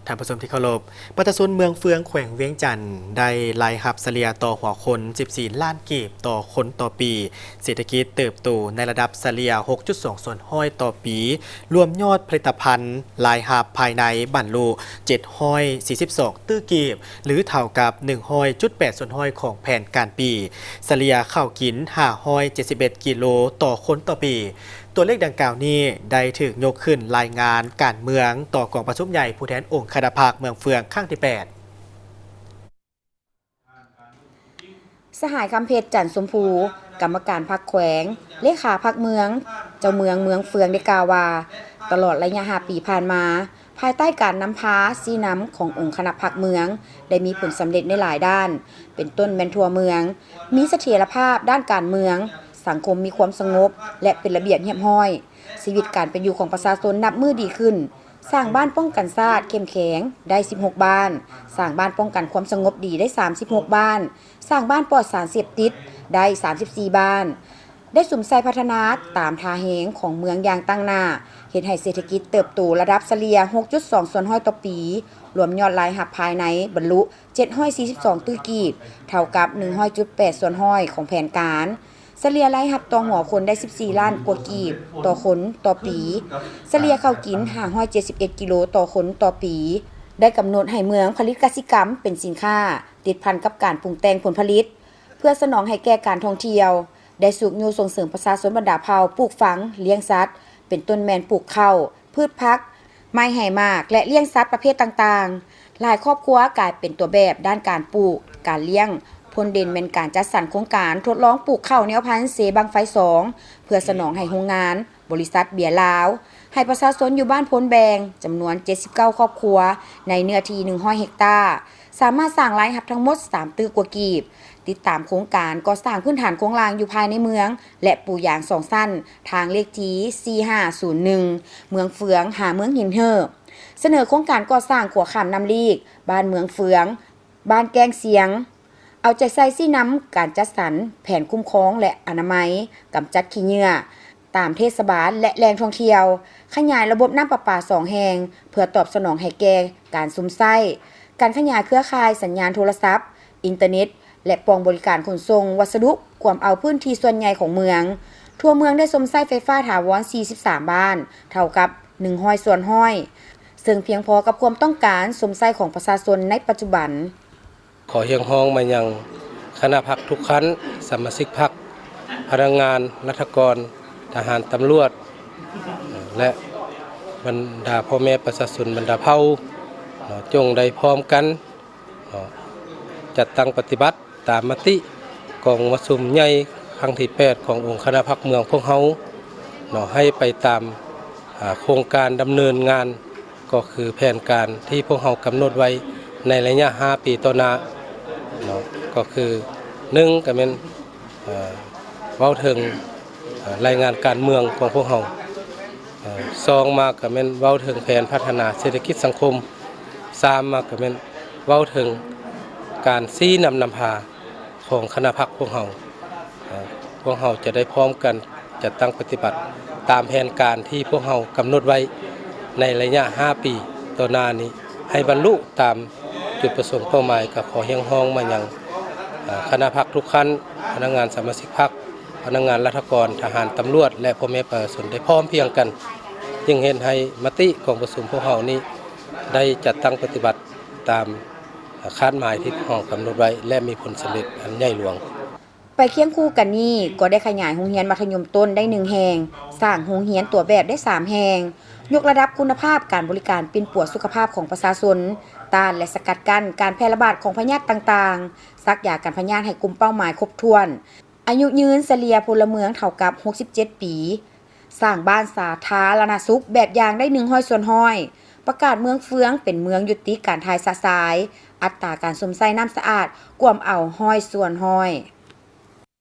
ท่านผู้ชมที่เคารพประชาชนเมืองเฟืองแขวงเวียงจันทน์ได้ไล่หับเฉลี่ยต่อหัวคน14 ล้านกีบต่อคนต่อปีเศรษฐกิจเติบโตในระดับเฉลี่ย 6.2 ส่วนห้อยต่อปีรวมยอดผลิตภัณฑ์ไล่หับภายในบรรลุ742ตื้อกีบหรือเท่ากับ100.8 ส่วนห้อยของแผนการปีเฉลี่ยข้าวกิน571กิโลต่อคนต่อปีตัวเลขดังกล่าวนี้ได้ถูกยกขึ้นรายงานการเมืองต่อกองประชุมใหญ่ผู้แทนองค์คณะภาคเมืองเฟืองครั้งที่ 8 สหายคำเพชรจันทร์สมภูกรรมการพรรคแขวงเลขาพรรคเมืองเจ้าเมืองเฟืองได้กล่าวว่าตลอดระยะ5 ปีผ่านมาภายใต้การนำพาซีน้ำขององค์คณะพรรคเมืองได้มีผลสำเร็จในหลายด้านเป็นต้นแมนทัวเมืองมีเสถียรภาพด้านการเมืองสังคมมีความสงบและเป็นระเบียบเรียบร้อยชีวิตการเป็นอยู่ของประชาชนนับมือดีขึ้นสร้างบ้านป้องกันชาติเข้มแข็งได้16บ้านสร้างบ้านป้องกันความสงบดีได้36บ้านสร้างบ้านปลอดสารเสพติดได้34บ้านได้สุ่มไซพัฒนาตามทาเหงของเมืองอย่างตั้งหน้าเห็นให้เศรษฐกิจเติบโตระดับเฉลี่ย 6.2 ส่วนห้อยต่อปีรวมยอดรายหับภายในบรรลุ742ตื้อกีบเท่ากับ100.8 ส่วนห้อยของแผนการเฉลี่ยรายหับต่อหัวคนได้14 ล้านกว่ากีบต่อคนต่อปีเฉลี่ยข้าวกิน571กิโลต่อคนต่อปีได้กำหนดให้เมืองผลิตกสิกรรมเป็นสินค้าติดพันกับการปรุงแต่งผลผลิตเพื่อสนองให้แก่การท่องเที่ยวได้สูบยูส่งเสริมประชาชนบรรดาเผ่าปลูกฝังเลี้ยงสัตว์เป็นต้นแมนปลูกข้าวพืชพักไม้ไหหมากและเลี้ยงสัตว์ประเภทต่างๆหลายครอบครัวกลายเป็นตัวแบบด้านการปลูกการเลี้ยงผลเด่นเป็นการจัดสรรโครงการทดลองปลูกข้าวแนวพันธุ์เสบังไฟ2เพื่อสนองให้โรงงานบริษัทเบียร์ลาวให้ประชาชนอยู่บ้านพ้นแบงจำนวน79ครอบครัวในเนื้อที่100 เฮกตาร์สามารถสร้างรายรับทั้งหมด3ตื้อกว่ากีบติดตามโครงการก่อสร้างพื้นฐานโครงรางอยู่ภายในเมืองและปูยาง2สั้นทางเลขที่4501เมืองเฟืองหาเมืองหินเฮ่อเสนอโครงการก่อสร้างขัวข้ามน้ำลีกบ้านเมืองเฟืองบ้านแกงเสียงเอาใจใส่ซี่น้ำการจัดสรรแผนคุ้มครองและอนามัยกำจัดขี้เหงื่อตามเทศบาลและแหล่งท่องเที่ยวขยายระบบน้ำประปา2 แห่งเพื่อตอบสนองให้แก่การซุ่มไส้การขยายเครือข่ายสัญญาณโทรศัพท์อินเทอร์เน็ตและปองบริการขนส่งวัสดุกวมเอาพื้นที่ส่วนใหญ่ของเมืองทั่วเมืองได้ซุ่มไส้ไฟฟ้าถาวร43บ้านเท่ากับ100ส่วนห้อยซึ่งเพียงพอกับความต้องการซุ่มไส้ของประชาชนในปัจจุบันขอเฮียงห้องมายังคณะพรรคทุกขั้นสมาชิกพรรคพนักงานรัฐกรทหารตำรวจและบรรดาพ่อแม่ประชาชนบรรดาเผ่าจงได้พร้อมกันจัดตั้งปฏิบัติตามมติกองประชุมใหญ่ครั้งที่ 8ขององค์คณะพรรคเมืองพวกเฮาให้ไปตามโครงการดำเนินงานก็คือแผนการที่พวกเฮากำหนดไว้ในระยะ5 ปีต่อหน้าก็คือ1ก็เป็นเว้าถึงรายงานการเมืองของพวกเฮา2มาก็เป็นเว้าถึงแผนพัฒนาเศรษฐกิจสังคม3มาก็เป็นเว้าถึงการชี้นำพาของคณะพรรคพวกเฮาจะได้พร้อมกันจัดตั้งปฏิบัติตามแผนการที่พวกเฮากำหนดไว้ในระยะ5 ปีต่อหน้านี้ให้บรรลุตามจุดประสงค์เป้าหมายกับขอเฮียงห้องมายังคณะพรรคทุกขั้นพนักงานสมาชิกพรรคพนักงานรัฐกรทหารตำรวจและพ่อแม่ประชาชนได้พร้อมเพรียงกันจึงเห็นให้มติของประชุมพวกเฮานี้ได้จัดตั้งปฏิบัติตามคาดหมายที่ห้องกำหนดไว้และมีผลสำเร็จอันใหญ่หลวงไปเคียงคู่กันนี้ก็ได้ขยายโรงเรียนมัธยมต้นได้1 แห่งสร้างโรงเรียนตัวแบบได้3 แห่งยกระดับคุณภาพการบริการเป็นปัวสุขภาพของประชาชนต้านและสกัดกั้นการแพร่ระบาดของพยาธิต่างๆซักยากันพยาธิให้กลุ่มเป้าหมายครบถ้วนอายุยืนเฉลี่ยพลเมืองเท่ากับ67 ปีสร้างบ้านสาธารณสุขแบบอย่างได้100ส่วนห้อยประกาศเมืองเฟืองเป็นเมืองยุติการทายสะสายอัตราการสมไส้น้ำสะอาดกวมเอา100ส่วนห้อย